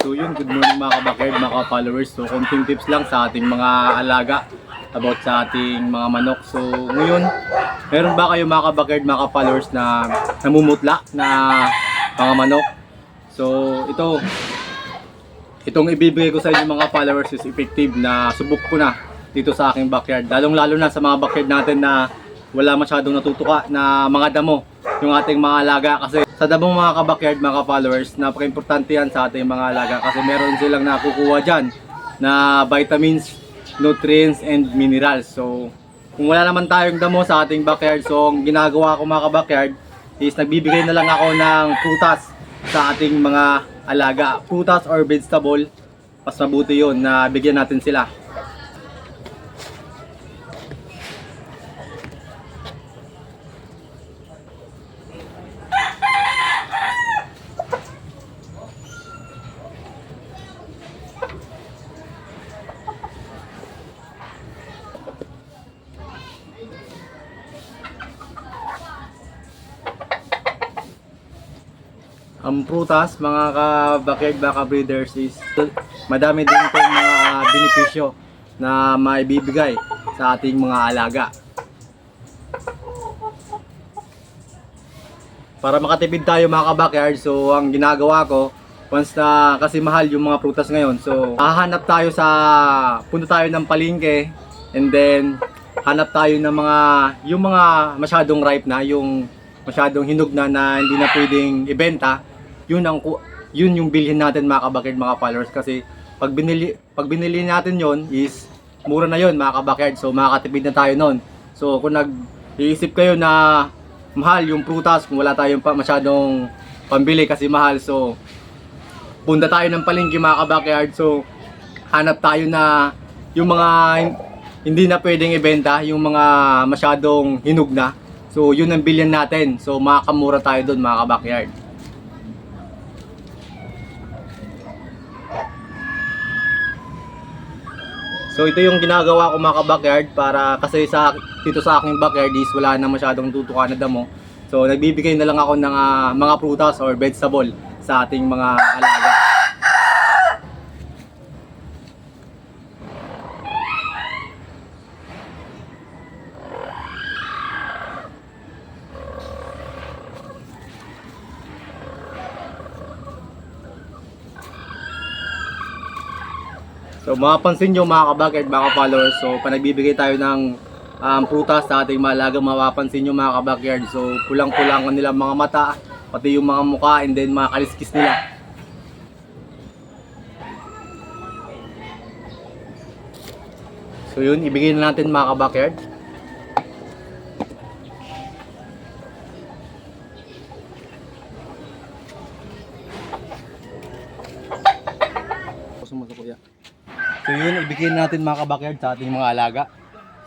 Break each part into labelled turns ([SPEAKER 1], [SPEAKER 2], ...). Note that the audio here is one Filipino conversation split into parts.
[SPEAKER 1] So yun, good morning mga kabakerd, mga followers. So konting tips lang sa ating mga alaga about sa ating mga manok. So ngayon, meron ba kayo mga kabakerd, mga followers na namumutla na mga manok? So itong ibibigay ko sa inyo mga followers is effective na subok ko na dito sa aking backyard. Lalong-lalo na sa mga backyard natin na wala masyadong natutuka na mga damo yung ating mga alaga, kasi sa damong mga kabakyard, mga followers, napaka-importante yan sa ating mga alaga kasi meron silang nakukuha dyan na vitamins, nutrients, and minerals. So kung wala naman tayong damo sa ating backyard, so ang ginagawa ko mga kabakyard is nagbibigay na lang ako ng prutas sa ating mga alaga. Prutas or vegetable, mas mabuti yun na bigyan natin sila. Ang prutas, mga ka-backyard baka breeders, is madami din itong mga benepisyo na maibibigay sa ating mga alaga. Para makatipid tayo mga ka-backyard, so ang ginagawa ko, once na kasi mahal yung mga prutas ngayon, so hahanap tayo punta tayo ng palengke, and then hanap tayo ng yung mga masyadong ripe na, yung masyadong hinog na hindi na pwedeng ibenta. Yun yung bilhin natin mga kabakerd, mga followers, kasi pag binili natin yon is mura na yon mga kabakerd, so makakatipid na tayo nun. So kung nag-iisip kayo na mahal yung prutas, kung wala tayong masyadong pambili kasi mahal, so punta tayo ng palengke mga kabakerd, so hanap tayo na yung mga hindi na pwedeng ibenta, yung mga masyadong hinog na, so yun ang bilhin natin, so makakamura tayo doon mga kabakerd. So ito yung ginagawa ko mga ka-backyard, para kasi dito sa aking backyard is wala na masyadong tutukan na damo. So nagbibigay na lang ako ng mga prutas or vegetable sa ating mga alaga. So mapapansin nyo mga kabakerd, mga followers, so panagbibigay tayo ng prutas sa ating mga alaga, mapapansin nyo mga kabakerd, so pulang-pulang ang nilang mga mata, pati yung mga mukha, and then mga kaliskis nila. So yun, ibigay na natin mga kabakerd. So yun, ibigay natin mga kabakerd sa ating mga alaga.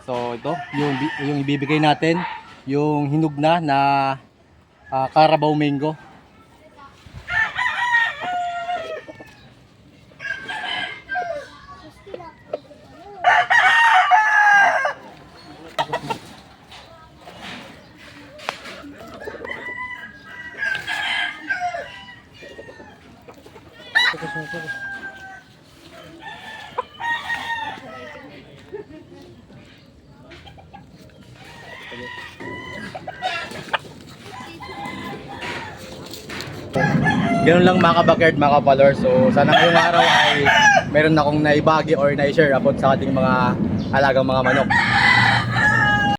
[SPEAKER 1] So ito, yung ibibigay natin, yung hinog na Carabao mango. Ganun lang mga ka-backyard, mga ka-followers. So sana ngayong araw ay meron akong naibagi or na-share about sa ating mga alagang mga manok.